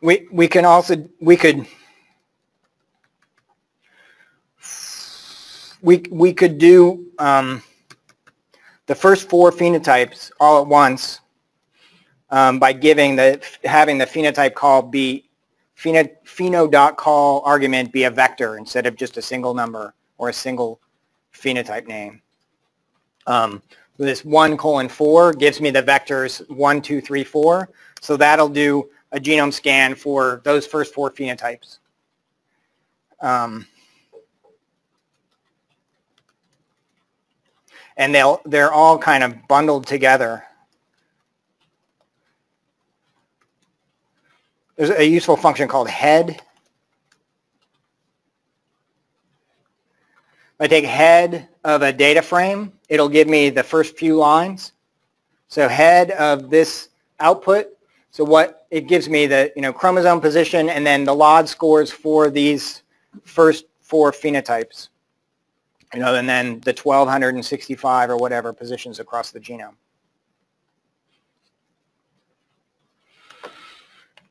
we can also we could do the first 4 phenotypes all at once by having the phenotype call be pheno.call argument be a vector instead of just a single number or a single phenotype name. This 1:4 gives me the vectors 1, 2, 3, 4. So that'll do a genome scan for those first 4 phenotypes. And they're all kind of bundled together. There's a useful function called head. If I take head of a data frame, it'll give me the first few lines. So head of this output. So what it gives me the chromosome position and then the LOD scores for these first 4 phenotypes. And then the 1,265 or whatever positions across the genome.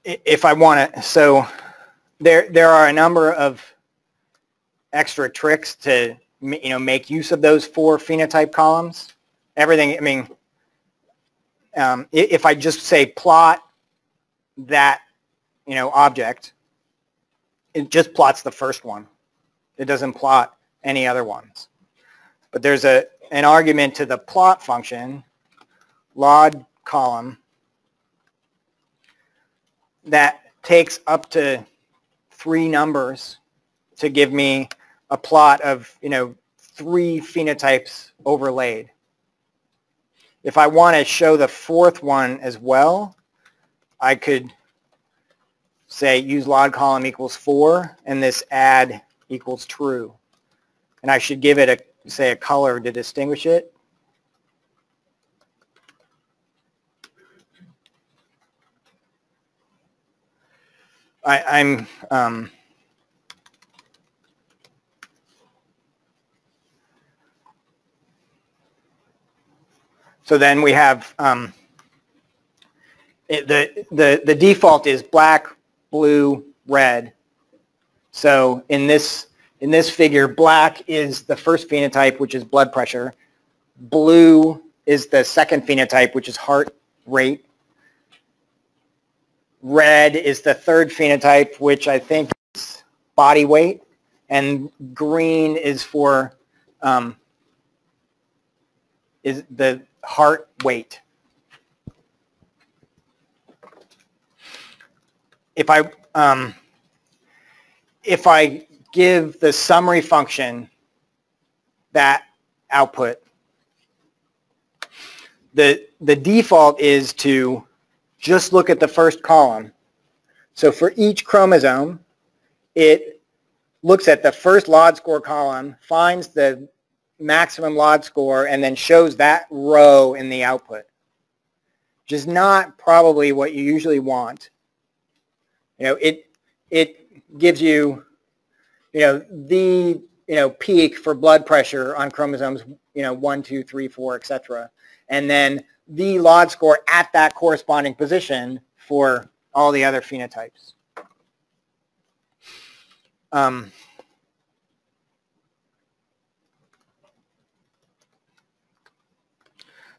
If I want to, so there are a number of extra tricks to make use of those 4 phenotype columns. Everything, I mean, if I just say plot that object, it just plots the first one. It doesn't plot any other ones. But there's an argument to the plot function, LOD column, that takes up to 3 numbers to give me a plot of 3 phenotypes overlaid. If I want to show the 4th one as well, I could say use LOD column equals 4 and this add equals true. And I should give it a color to distinguish it. So then we have the default is black, blue, red. So in this figure, black is the first phenotype, which is blood pressure. Blue is the second phenotype, which is heart rate. Red is the third phenotype, which I think is body weight. And green is for is the heart weight. If I give the summary function that output, the default is to just look at the first column. So for each chromosome, it looks at the first LOD score column, finds the maximum LOD score, and then shows that row in the output, which is not probably what you usually want. It gives you, the peak for blood pressure on chromosomes, 1, 2, 3, 4, etc., and then the LOD score at that corresponding position for all the other phenotypes.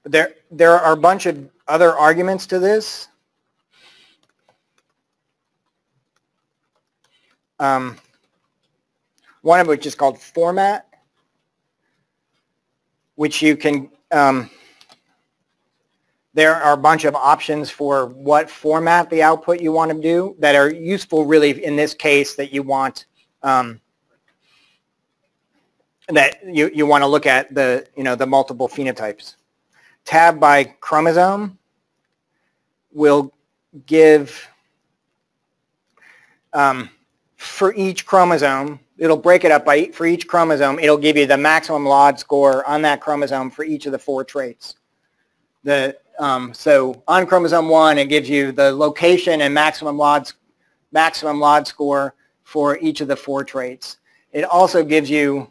There are a bunch of other arguments to this. One of which is called format, which you can, there are a bunch of options for what format the output you want to do that are useful really in this case that you want, that you want to look at the, the multiple phenotypes. Tab by chromosome will give, for each chromosome, it'll break it up for each chromosome, it'll give you the maximum LOD score on that chromosome for each of the 4 traits. So on chromosome 1, it gives you the location and maximum LOD score for each of the 4 traits. It also gives you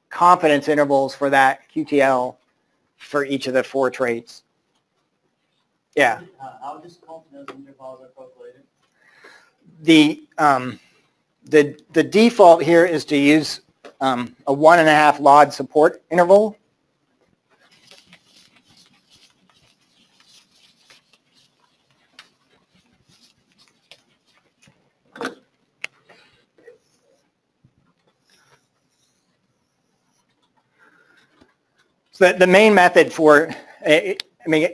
confidence intervals for that QTL for each of the 4 traits. Yeah. How does confidence intervals are calculated? the default here is to use a 1.5 LOD support interval. So the main method for, I mean,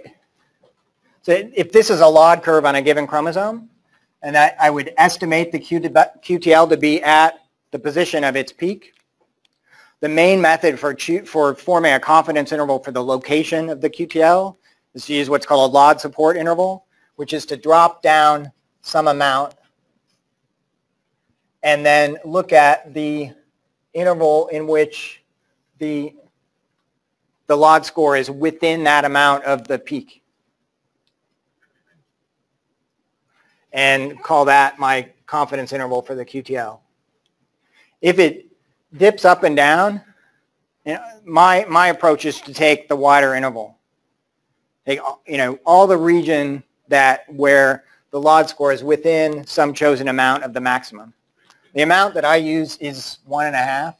so if this is a LOD curve on a given chromosome, and I would estimate the QTL to be at the position of its peak. The main method for forming a confidence interval for the location of the QTL is to use what's called a LOD support interval, which is to drop down some amount and then look at the interval in which the LOD score is within that amount of the peak. And call that my confidence interval for the QTL. If it dips up and down, my approach is to take the wider interval. Take all the region where the LOD score is within some chosen amount of the maximum. The amount that I use is 1.5.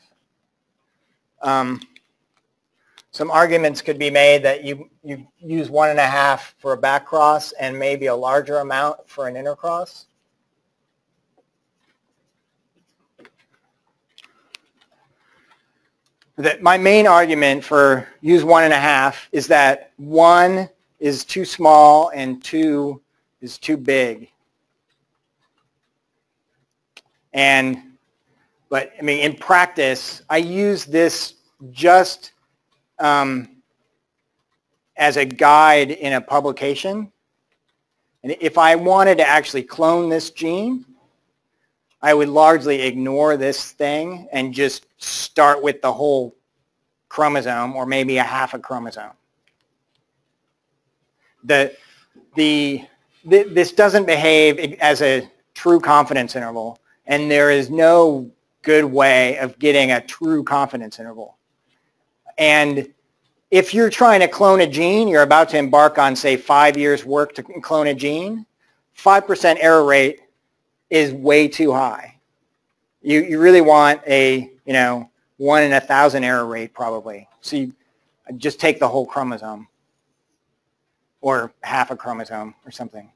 Some arguments could be made that you use 1.5 for a back cross and maybe a larger amount for an intercross. My main argument for use 1.5 is that 1 is too small and 2 is too big. But I mean, in practice, I use this just as a guide in a publication. And if I wanted to actually clone this gene, I would largely ignore this thing and just start with the whole chromosome or maybe a half a chromosome. This doesn't behave as a true confidence interval, and there is no good way of getting a true confidence interval. And if you're trying to clone a gene, you're about to embark on, say, 5 years' work to clone a gene, 5% error rate is way too high. You really want a 1 in 1,000 error rate probably. So you just take the whole chromosome or half a chromosome or something.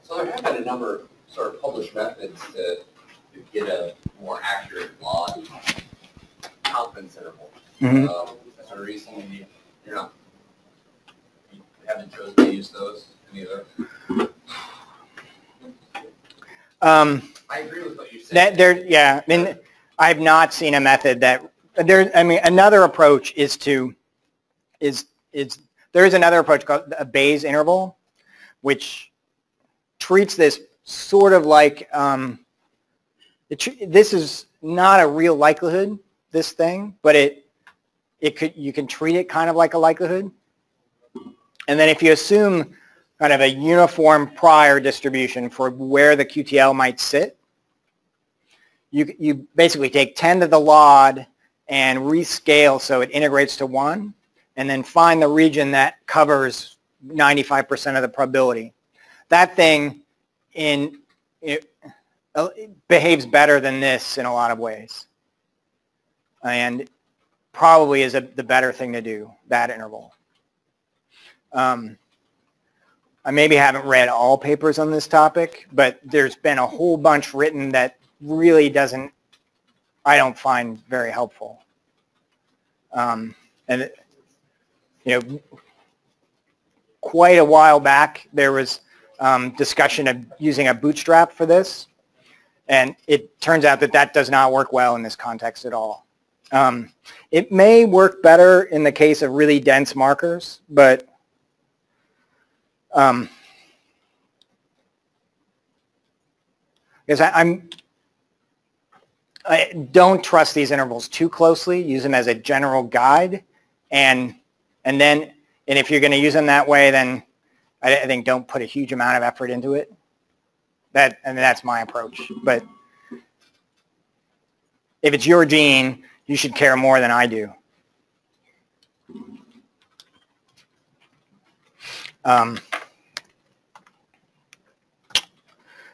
So there have been a number of sort of published methods to get a more accurate LOD confidence interval. Mm-hmm. Sort of recently, you haven't chosen to use those either. I agree with what you said. Yeah, I mean, I've not seen a method that another approach is there is another approach called a Bayes interval, which treats this sort of like this is not a real likelihood, this thing, but you can treat it kind of like a likelihood. And then if you assume kind of a uniform prior distribution for where the QTL might sit, you basically take 10 to the LOD and rescale so it integrates to 1, and then find the region that covers 95% of the probability. That thing it behaves better than this in a lot of ways, and probably is the better thing to do, that interval. I maybe haven't read all papers on this topic, but there's been a whole bunch written that really I don't find very helpful. And quite a while back there was discussion of using a bootstrap for this, and it turns out that does not work well in this context at all. It may work better in the case of really dense markers, but because I don't trust these intervals too closely. Use them as a general guide, and if you're going to use them that way, then I think don't put a huge amount of effort into it. That's my approach. But if it's your gene, you should care more than I do.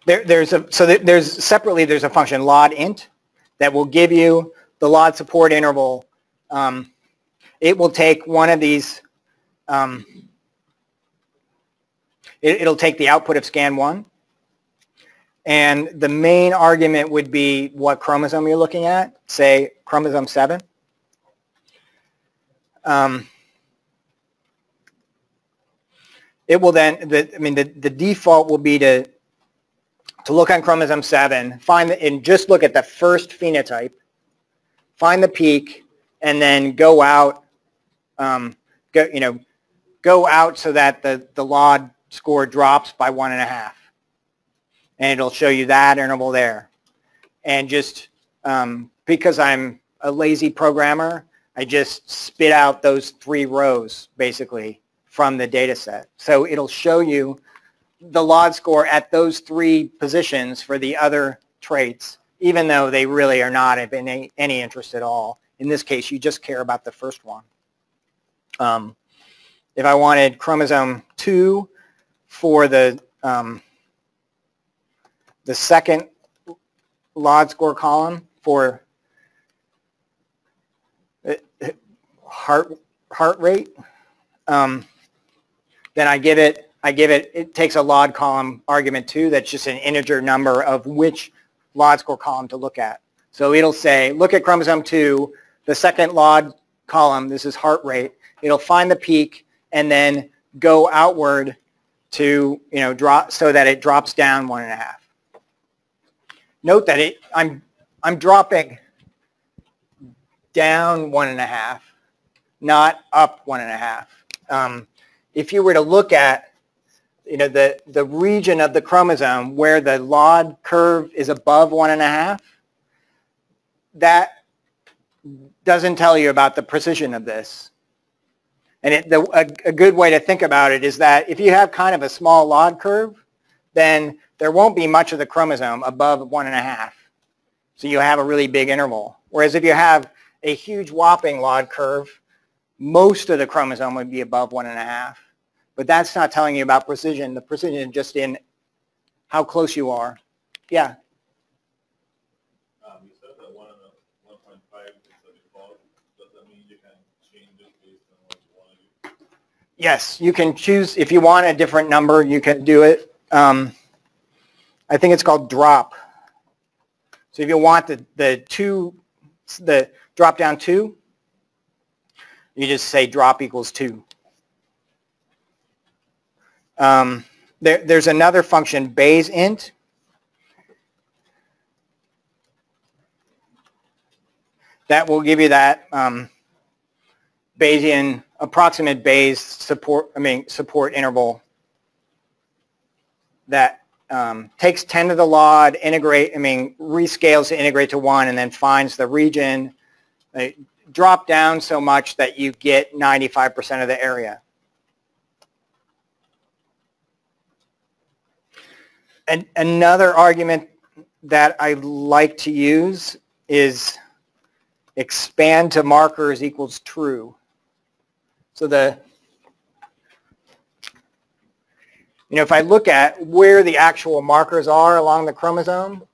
there's separately there's a function lod int that will give you the lod support interval. It will take one of these. It'll take the output of scan 1. And the main argument would be what chromosome you're looking at, say chromosome 7. It will then, the default will be to look on chromosome 7, and just look at the first phenotype, find the peak, and then go out, go out so that the log score drops by 1.5. And it'll show you that interval there. And just because I'm a lazy programmer, I just spit out those 3 rows, basically, from the data set. So it'll show you the log score at those 3 positions for the other traits, even though they really are not of any interest at all. In this case, you just care about the first one. If I wanted chromosome 2 for the second log score column for heart rate, then I give it, it takes a log column argument 2 that's just an integer number of which log score column to look at. So it'll say, look at chromosome 2, the second log column, this is heart rate. It'll find the peak and then go outward to, drop so that it drops down 1.5. Note that I'm dropping down 1.5, not up 1.5. If you were to look at the region of the chromosome where the log curve is above 1.5, that doesn't tell you about the precision of this. And a good way to think about it is that if you have kind of a small log curve, then there won't be much of the chromosome above 1.5. So you'll have a really big interval. Whereas if you have a huge whopping log curve, most of the chromosome would be above 1.5. But that's not telling you about precision. The precision is just in how close you are. Yeah? You said that 1 and 1.5 is the default. Does that mean you can change it based on what you want to do? Yes, you can choose. If you want a different number, you can do it. I think it's called drop. So if you want the drop down 2, you just say drop equals 2. There's another function, Bayes int. That will give you that Bayesian, approximate Bayes support interval that takes 10 to the log, rescales to integrate to 1, and then finds the region. Drop down so much that you get 95% of the area. And another argument that I like to use is expand to markers equals true. So if I look at where the actual markers are along the chromosome,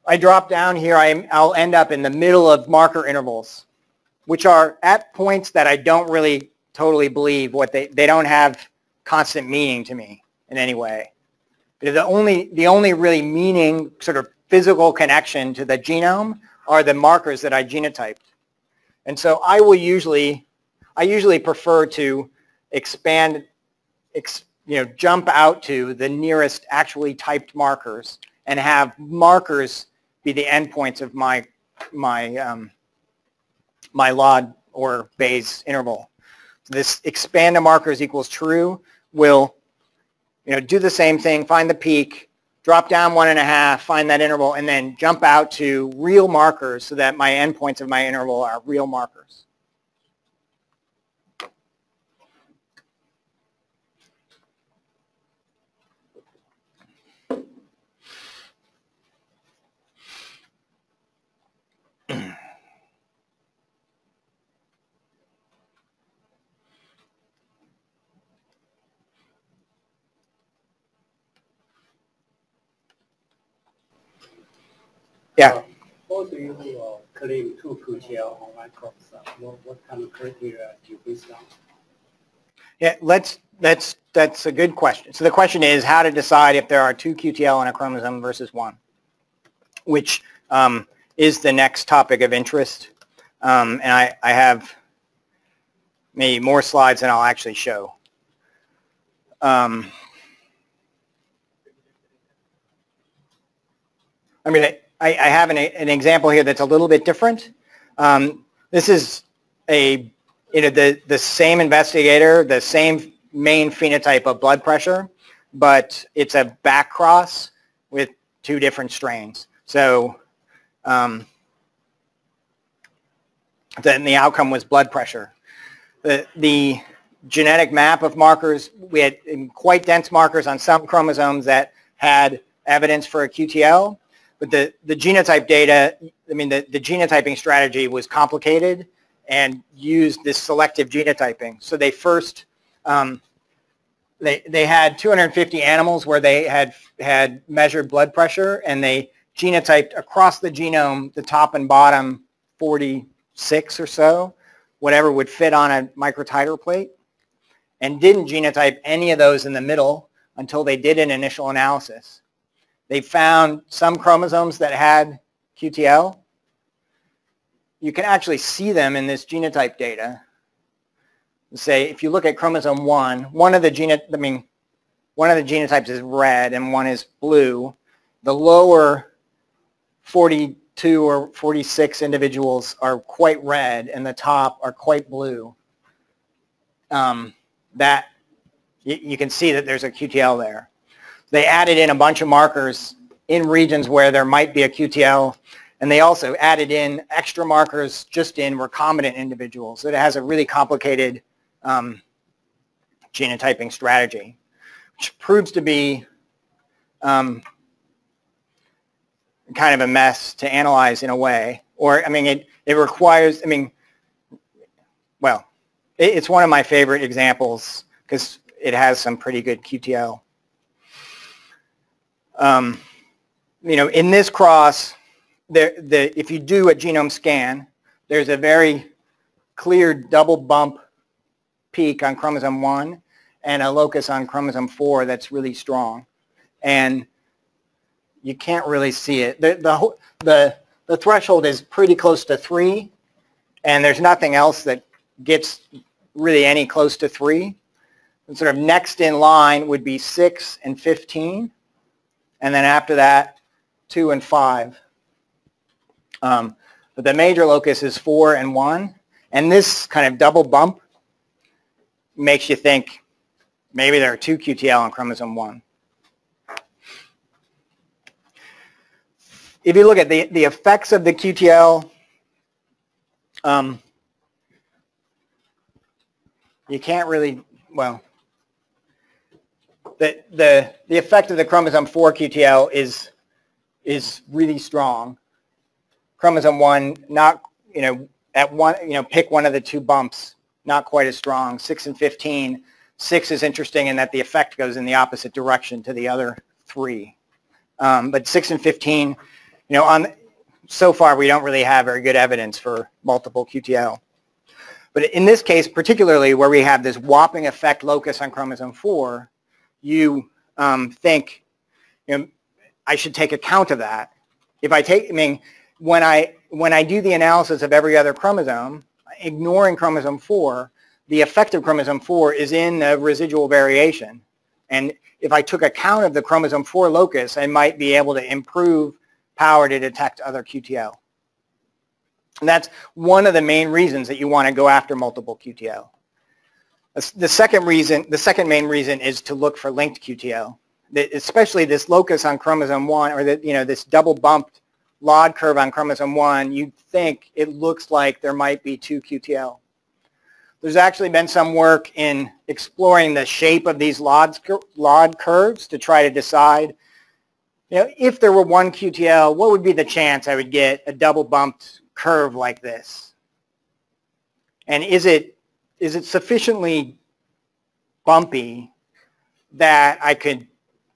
I drop down here, I'll end up in the middle of marker intervals, which are at points that I don't really totally believe they don't have constant meaning to me in any way. The only really meaning sort of physical connection to the genome are the markers that I genotyped. And so I usually prefer to jump out to the nearest actually typed markers and have markers be the endpoints of my log or Bayes interval. This expand to markers equals true will do the same thing, find the peak, drop down 1.5, find that interval, and then jump out to real markers so that my endpoints of my interval are real markers. Yeah. How do you claim 2 QTL on one chromosome? What kind of criteria do you base on? Yeah, that's a good question. So the question is how to decide if there are 2 QTL in a chromosome versus 1, which is the next topic of interest. And I have maybe more slides than I'll actually show. I mean, I have an example here that's a little bit different. This is the same investigator, the same main phenotype of blood pressure, but it's a back cross with 2 different strains. So then the outcome was blood pressure. The genetic map of markers, we had quite dense markers on some chromosomes that had evidence for a QTL, but the genotype data, I mean, the genotyping strategy was complicated and used this selective genotyping. So they first, they had 250 animals where they had measured blood pressure, and they genotyped across the genome, the top and bottom 46 or so, whatever would fit on a microtiter plate, and didn't genotype any of those in the middle until they did an initial analysis. They found some chromosomes that had QTL. You can actually see them in this genotype data. Say, if you look at chromosome 1, one of the genotypes is red and one is blue. The lower 42 or 46 individuals are quite red, and the top are quite blue. That you can see that there's a QTL there. They added in a bunch of markers in regions where there might be a QTL, and they also added in extra markers just in recombinant individuals. So it has a really complicated genotyping strategy, which proves to be kind of a mess to analyze in a way. Or, I mean, it requires, I mean, well, it's one of my favorite examples because it has some pretty good QTL. You know, in this cross, if you do a genome scan, there's a very clear double bump peak on chromosome 1 and a locus on chromosome 4 that's really strong. And you can't really see it. The threshold is pretty close to 3, and there's nothing else that gets really any close to 3. And sort of next in line would be 6 and 15, and then after that, 2 and 5. But the major locus is 4 and 1, and this kind of double bump makes you think maybe there are 2 QTL on chromosome 1. If you look at the effects of the QTL, you can't really, well, the effect of the chromosome 4 QTL is really strong. Chromosome 1, not, you know, at one, you know, pick one of the 2 bumps, not quite as strong. 6 and 15. 6 is interesting in that the effect goes in the opposite direction to the other 3. But 6 and 15, you know, so far we don't really have very good evidence for multiple QTL. But in this case, particularly where we have this whopping effect locus on chromosome 4, you think, you know, I should take account of that. If I take, I mean, when I do the analysis of every other chromosome, ignoring chromosome 4, the effect of chromosome 4 is in the residual variation. And if I took account of the chromosome 4 locus, I might be able to improve power to detect other QTL. And that's one of the main reasons that you want to go after multiple QTL. The second main reason is to look for linked QTL, especially this locus on chromosome 1, or this double bumped LOD curve on chromosome 1. You'd think it looks like there might be 2 QTL. There's actually been some work in exploring the shape of these LOD curves to try to decide, you know, if there were 1 QTL, what would be the chance I would get a double bumped curve like this? And is it sufficiently bumpy that I could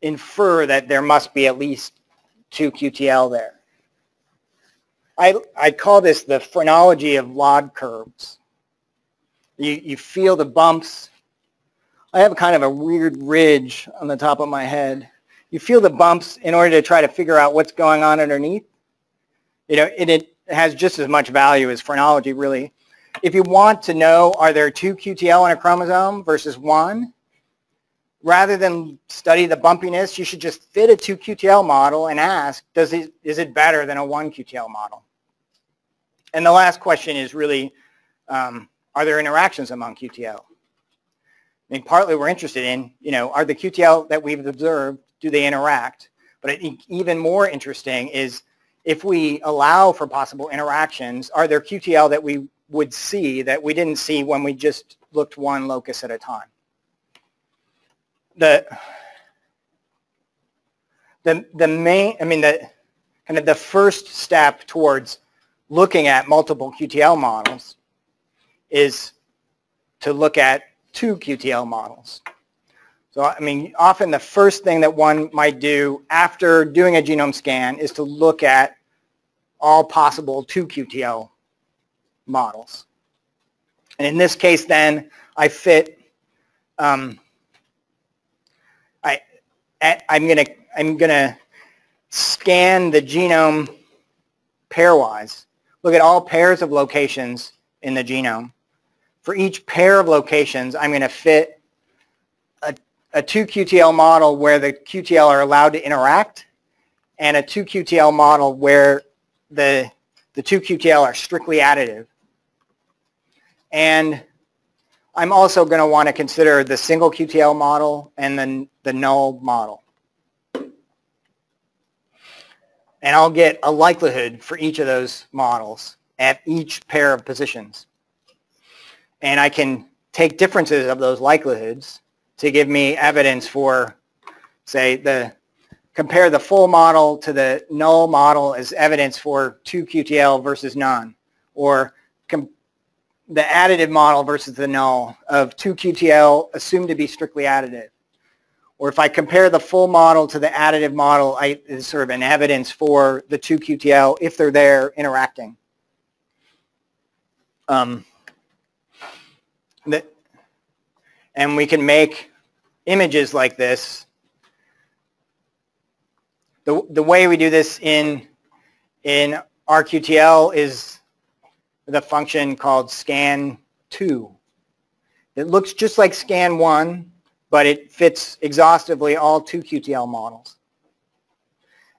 infer that there must be at least 2 QTL there? I call this the phrenology of Lod curves. You feel the bumps. I have kind of a weird ridge on the top of my head. You feel the bumps in order to try to figure out what's going on underneath. You know, and it has just as much value as phrenology, really. If you want to know, are there 2 QTL in a chromosome versus 1, rather than study the bumpiness, you should just fit a 2 QTL model and ask, is it better than a 1 QTL model? And the last question is really, are there interactions among QTL? I mean, partly we're interested in, you know, are the QTL that we've observed, do they interact? But I think even more interesting is if we allow for possible interactions, are there QTL that we would see that we didn't see when we just looked one locus at a time? The main, I mean, kind of the first step towards looking at multiple QTL models is to look at 2 QTL models. So, I mean, often the first thing that one might do after doing a genome scan is to look at all possible 2 QTL models. And in this case, then, I fit, I'm gonna scan the genome pairwise. Look at all pairs of locations in the genome. For each pair of locations, I'm going to fit a 2 QTL model where the QTL are allowed to interact, and a 2 QTL model where the 2 QTL are strictly additive. And I'm also going to want to consider the single QTL model and then the null model. And I'll get a likelihood for each of those models at each pair of positions. And I can take differences of those likelihoods to give me evidence for, say, compare the full model to the null model as evidence for 2 QTL versus none, or the additive model versus the null of 2 QTL assumed to be strictly additive. Or if I compare the full model to the additive model, it's sort of an evidence for the 2 QTL if they're there interacting. And we can make images like this. The way we do this in RQTL is the function called scan2. It looks just like scan1, but it fits exhaustively all 2 QTL models.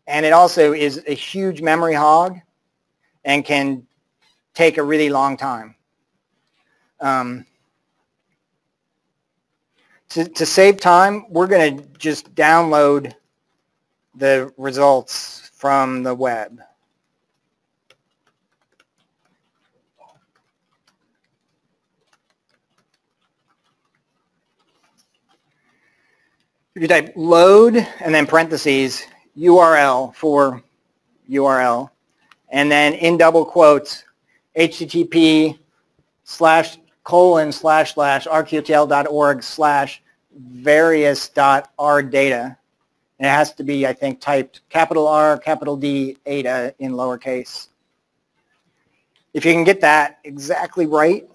And it also is a huge memory hog and can take a really long time. To save time, we're going to just download the results from the web. If you type load and then parentheses URL for URL, and then in double quotes http://rqtl.org/various.rdata. And it has to be, I think, typed capital R, capital D, ADA in lowercase. If you can get that exactly right,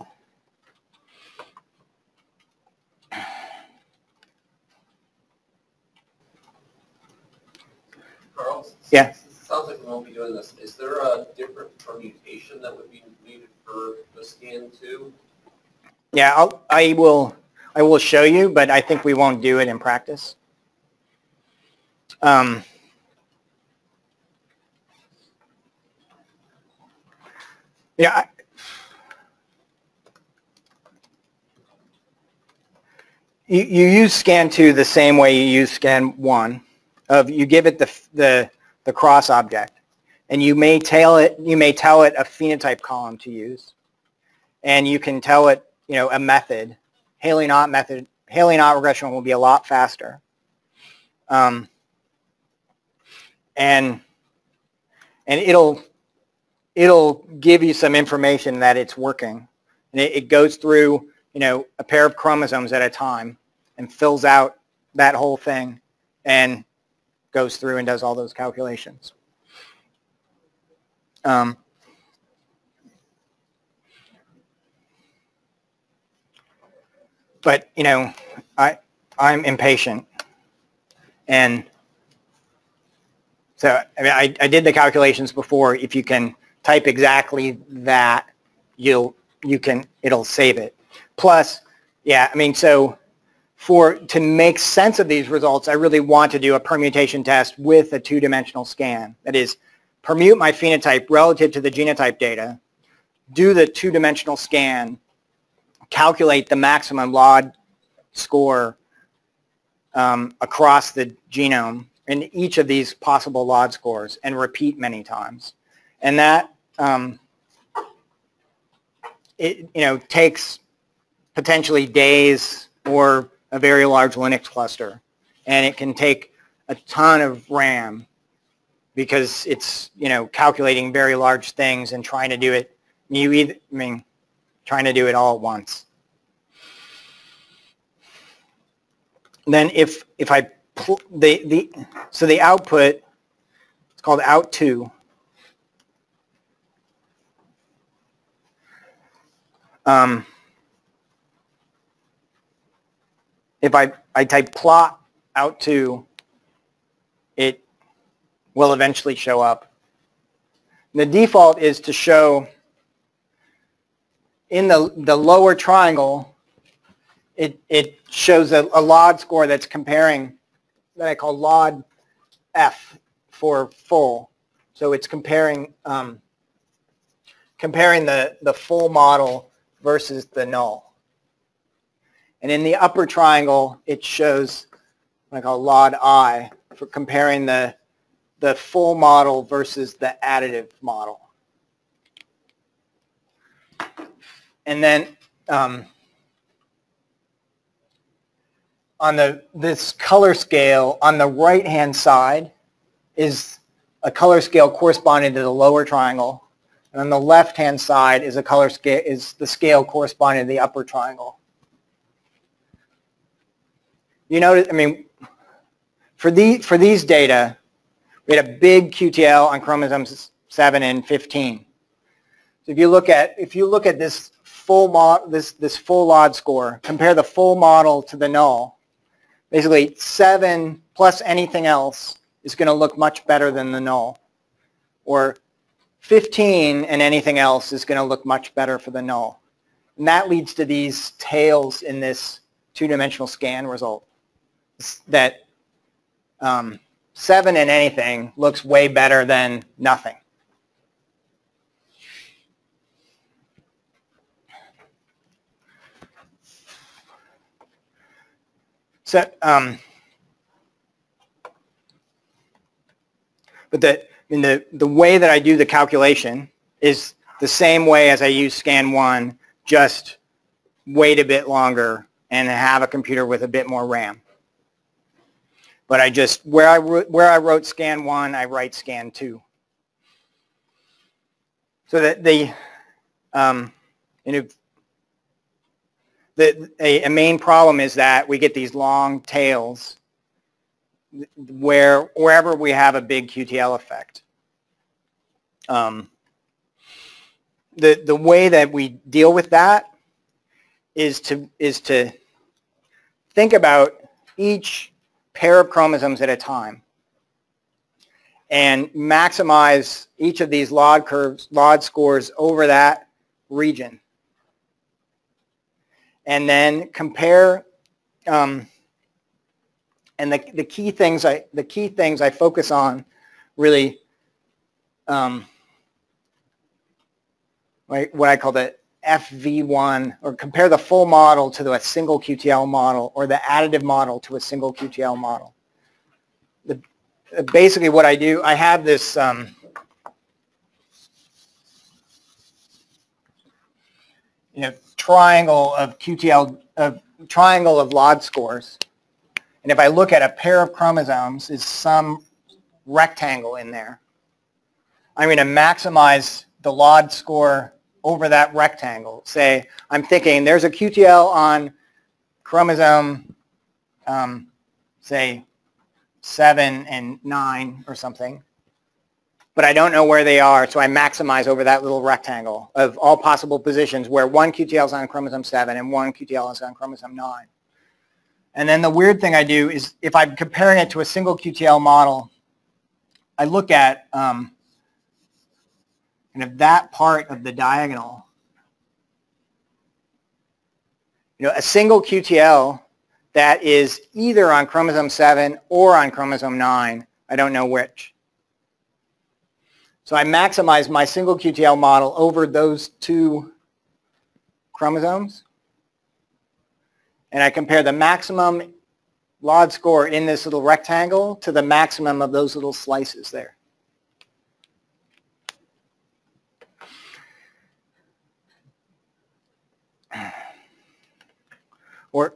Karl, yeah. Sounds like we won't be doing this. Is there a different permutation that would be needed for the scan too? Yeah, I will show you, but I think we won't do it in practice. Yeah. You use scan2 the same way you use scan1. You give it the cross object, and you may tell it a phenotype column to use, and you can tell it, you know, a method. Haley-Knott method. Haley-Knott regression will be a lot faster. And it'll give you some information that it's working. And it goes through, you know, a pair of chromosomes at a time and fills out that whole thing and goes through and does all those calculations. but you know, I'm impatient, and so I mean, I did the calculations before. If you can type exactly that, it'll save it. Plus, yeah, I mean, so to make sense of these results, I really want to do a permutation test with a two-dimensional scan. That is, permute my phenotype relative to the genotype data, do the two-dimensional scan, calculate the maximum LOD score across the genome in each of these possible LOD scores, and repeat many times. And that it takes potentially days or a very large Linux cluster, and it can take a ton of RAM because it's calculating very large things and trying to do it. Trying to do it all at once. And then if I so the output, it's called out2. If I type plot out2, it will eventually show up. And the default is to show in the lower triangle, it shows a LOD score that's comparing, that I call LOD F for full. So it's comparing the full model versus the null. And in the upper triangle, it shows what I call LOD I for comparing the full model versus the additive model. And then on this color scale, on the right-hand side is a color scale corresponding to the lower triangle. And on the left-hand side is the scale corresponding to the upper triangle. You notice, I mean, for these data, we had a big QTL on chromosomes 7 and 15. So if you look at this full LOD score, compare the full model to the null. Basically, 7 plus anything else is going to look much better than the null, or 15 and anything else is going to look much better for the null, and that leads to these tails in this two-dimensional scan result. That 7 and anything looks way better than nothing. So, but the way that I do the calculation is the same way as I use scan 1, just wait a bit longer and have a computer with a bit more RAM. But I just, where I wrote scan 1, I write scan 2. So that a main problem is that we get these long tails wherever we have a big QTL effect. The way that we deal with that is to think about each pair of chromosomes at a time and maximize each of these LOD scores over that region. And then compare, and the key things I focus on really, what I call the FV1, or compare the full model to a single QTL model, or the additive model to a single QTL model. Basically what I do, I have this triangle of triangle of LOD scores. And if I look at a pair of chromosomes, is some rectangle in there. I'm going to maximize the LOD score over that rectangle. Say, I'm thinking there's a QTL on chromosome, say, 7 and 9 or something. but I don't know where they are, so I maximize over that little rectangle of all possible positions where one QTL is on chromosome 7 and one QTL is on chromosome 9. And then the weird thing I do is if I'm comparing it to a single QTL model, I look at kind of that part of the diagonal. You know, a single QTL that is either on chromosome 7 or on chromosome 9, I don't know which. So I maximize my single QTL model over those two chromosomes, and I compare the maximum LOD score in this little rectangle to the maximum of those little slices there. Or